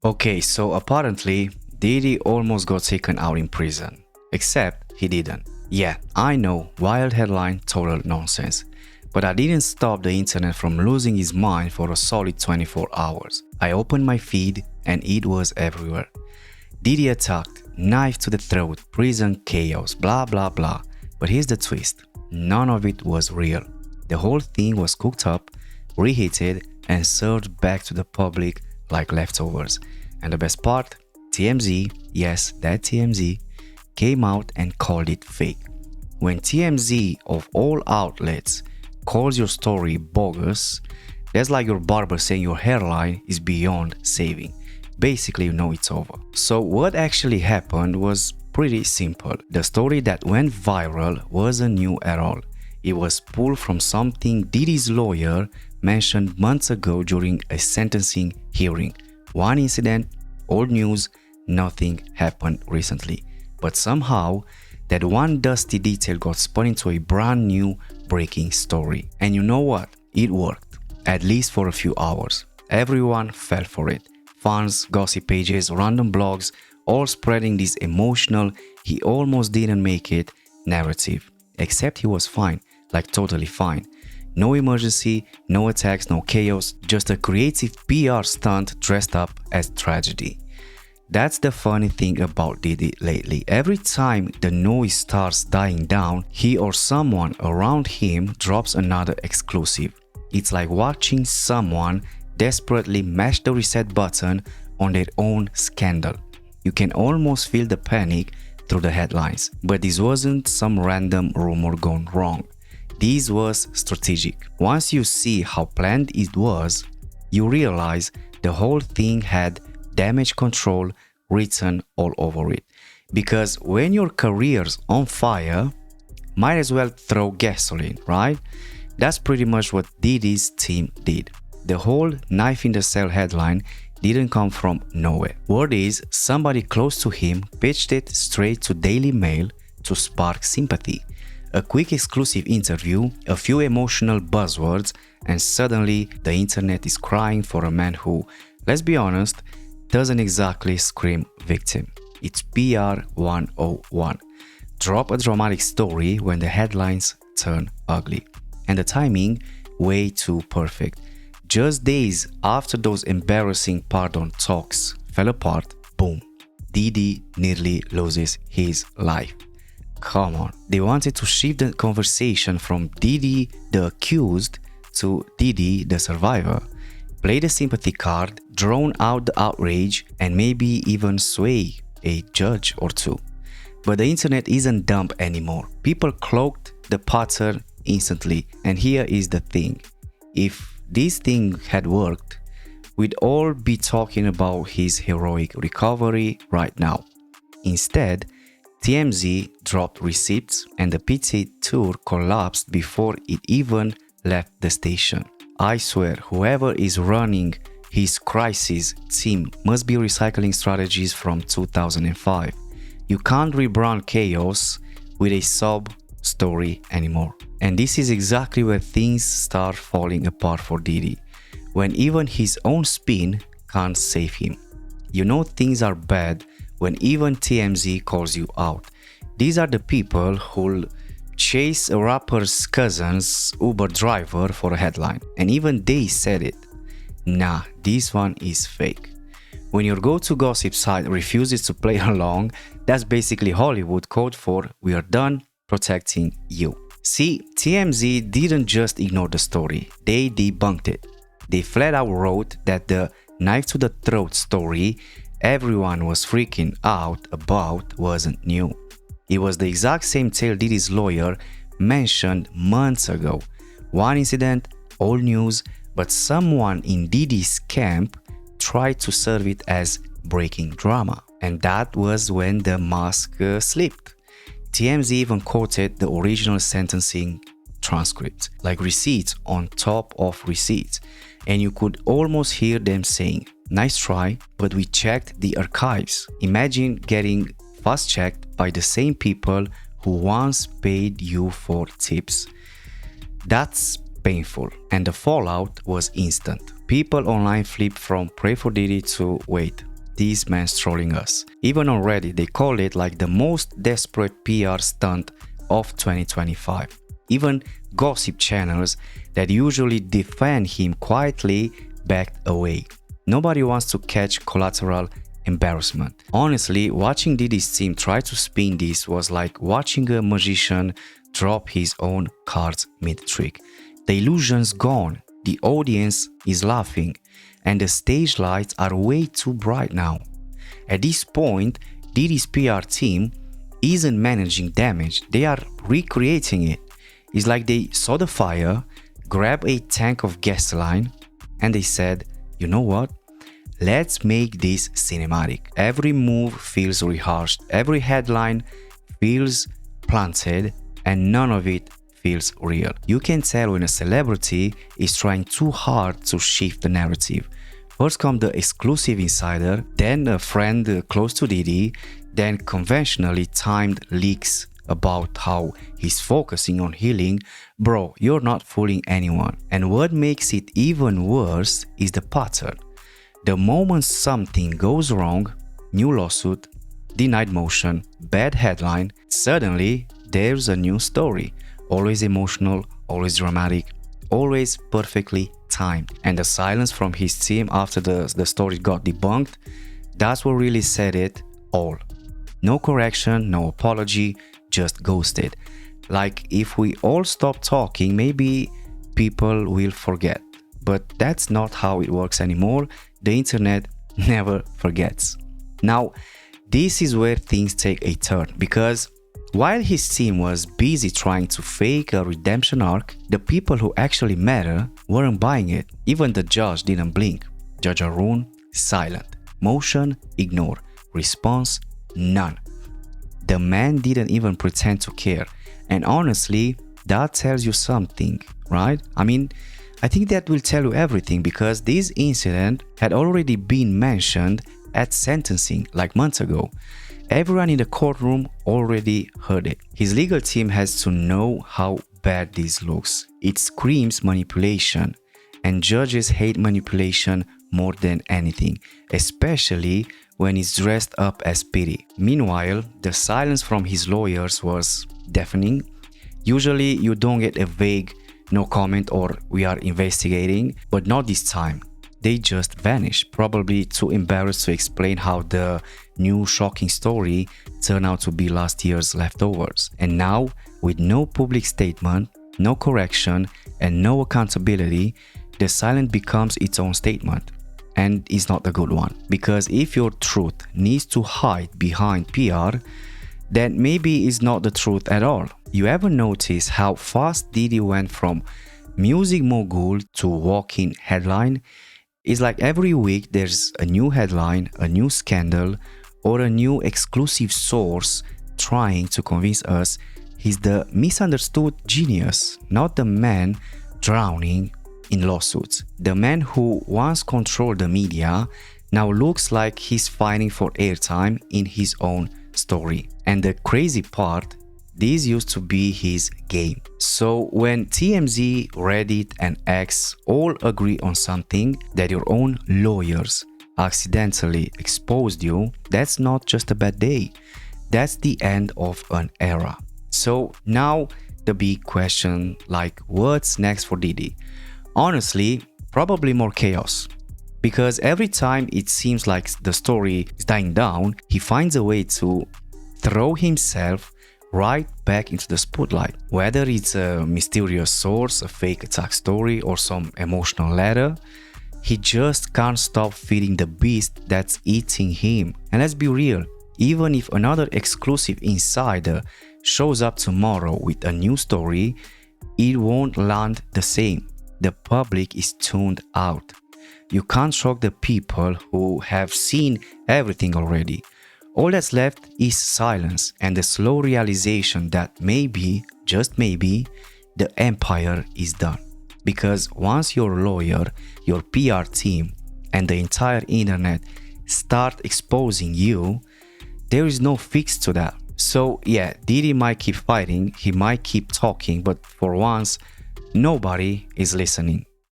Okay, so apparently, Diddy almost got taken out in prison. Except he didn't. Yeah, I know, wild headline, total nonsense. But I didn't stop the internet from losing his mind for a solid 24 hours. I opened my feed and it was everywhere. Diddy attacked, knife to the throat, prison chaos, blah blah blah. But here's the twist. None of it was real. The whole thing was cooked up, reheated, and served back to the public like leftovers. And the best part? TMZ, yes, that TMZ, came out and called it fake. When TMZ, of all outlets, calls your story bogus, that's like your barber saying your hairline is beyond saving. Basically, you know it's over. So what actually happened was pretty simple. The story that went viral wasn't new at all. It was pulled from something Diddy's lawyer mentioned months ago during a sentencing hearing. One incident, old news, nothing happened recently. But somehow, that one dusty detail got spun into a brand new breaking story. And you know what? It worked. At least for a few hours. Everyone fell for it. Fans, gossip pages, random blogs, all spreading this emotional, he almost didn't make it narrative. Except he was fine, like totally fine. No emergency, no attacks, no chaos, just a creative PR stunt dressed up as tragedy. That's the funny thing about Diddy lately. Every time the noise starts dying down, he or someone around him drops another exclusive. It's like watching someone desperately mash the reset button on their own scandal. You can almost feel the panic through the headlines. But this wasn't some random rumor gone wrong. This was strategic. Once you see how planned it was, you realize the whole thing had damage control written all over it. Because when your career's on fire, might as well throw gasoline, right? That's pretty much what Diddy's team did. The whole knife in the cell headline didn't come from nowhere. Word is, somebody close to him pitched it straight to Daily Mail to spark sympathy. A quick exclusive interview, a few emotional buzzwords, and suddenly the internet is crying for a man who, let's be honest, doesn't exactly scream victim. It's PR 101. Drop a dramatic story when the headlines turn ugly. And the timing, way too perfect. Just days after those embarrassing pardon talks fell apart, boom, Diddy nearly loses his life. Come on. They wanted to shift the conversation from Diddy the accused to Diddy the survivor. Play the sympathy card, drown out the outrage, and maybe even sway a judge or two. But the internet isn't dumb anymore. People cloaked the pattern instantly. And here is the thing. If this thing had worked, we'd all be talking about his heroic recovery right now. Instead, TMZ dropped receipts and the PT tour collapsed before it even left the station. I swear, whoever is running his crisis team must be recycling strategies from 2005. You can't rebrand chaos with a sub-story anymore. And this is exactly where things start falling apart for Diddy, when even his own spin can't save him. You know things are bad when even TMZ calls you out. These are the people who'll chase a rapper's cousin's Uber driver for a headline. And even they said it. Nah, this one is fake. When your go-to gossip site refuses to play along, that's basically Hollywood code for we are done protecting you. See, TMZ didn't just ignore the story, they debunked it. They flat out wrote that the knife to the throat story everyone was freaking out about wasn't new. It was the exact same tale Diddy's lawyer mentioned months ago. One incident, old news, but someone in Diddy's camp tried to serve it as breaking drama. And that was when the mask slipped. TMZ even quoted the original sentencing transcript, like receipts on top of receipts. And you could almost hear them saying, "Nice try, but we checked the archives." Imagine getting fast-checked by the same people who once paid you for tips. That's painful, and the fallout was instant. People online flipped from pray for Diddy to wait, this man's trolling us. Even on Reddit, they call it like the most desperate PR stunt of 2025. Even gossip channels that usually defend him quietly backed away. Nobody wants to catch collateral embarrassment. Honestly, watching Diddy's team try to spin this was like watching a magician drop his own cards mid-trick. The illusion's gone, the audience is laughing, and the stage lights are way too bright now. At this point, Diddy's PR team isn't managing damage, they are recreating it. It's like they saw the fire, grabbed a tank of gasoline, and they said, you know what? Let's make this cinematic. Every move feels rehearsed, every headline feels planted, and none of it feels real. You can tell when a celebrity is trying too hard to shift the narrative. First comes the exclusive insider, then a friend close to Diddy, then conventionally timed leaks about how he's focusing on healing. Bro, you're not fooling anyone. And what makes it even worse is the pattern. The moment something goes wrong, new lawsuit, denied motion, bad headline, suddenly there's a new story. Always emotional, always dramatic, always perfectly timed. And the silence from his team after the story got debunked, that's what really said it all. No correction, no apology, just ghosted. Like if we all stop talking, maybe people will forget. But that's not how it works anymore. The internet never forgets. Now, this is where things take a turn, because while his team was busy trying to fake a redemption arc, the people who actually matter weren't buying it. Even the judge didn't blink. Judge Arun, silent. Motion, ignore. Response, none. The man didn't even pretend to care. And honestly, that tells you something, right? I think that will tell you everything, because this incident had already been mentioned at sentencing like months ago. Everyone in the courtroom already heard it. His legal team has to know how bad this looks. It screams manipulation, and judges hate manipulation more than anything, especially when it's dressed up as pity. Meanwhile, the silence from his lawyers was deafening. Usually you don't get a vague no comment or we are investigating, but not this time. They just vanished, probably too embarrassed to explain how the new shocking story turned out to be last year's leftovers. And now, with no public statement, no correction, and no accountability, the silence becomes its own statement. And it's not a good one. Because if your truth needs to hide behind PR, then maybe it's not the truth at all. You ever notice how fast Diddy went from music mogul to walking headline? It's like every week there's a new headline, a new scandal, or a new exclusive source trying to convince us he's the misunderstood genius, not the man drowning in lawsuits. The man who once controlled the media now looks like he's fighting for airtime in his own story. And the crazy part, this used to be his game. So when TMZ, Reddit, and X all agree on something, that your own lawyers accidentally exposed you, that's not just a bad day. That's the end of an era. So now the big question, like, what's next for Diddy? Honestly, probably more chaos. Because every time it seems like the story is dying down, he finds a way to throw himself right back into the spotlight. Whether it's a mysterious source, a fake attack story, or some emotional letter, he just can't stop feeding the beast that's eating him. And let's be real, even if another exclusive insider shows up tomorrow with a new story, it won't land the same. The public is tuned out. You can't shock the people who have seen everything already. All that's left is silence and the slow realization that maybe, just maybe, the empire is done. Because once your lawyer, your PR team, and the entire internet start exposing you, there is no fix to that. So yeah, Diddy might keep fighting, he might keep talking, but for once, nobody is listening.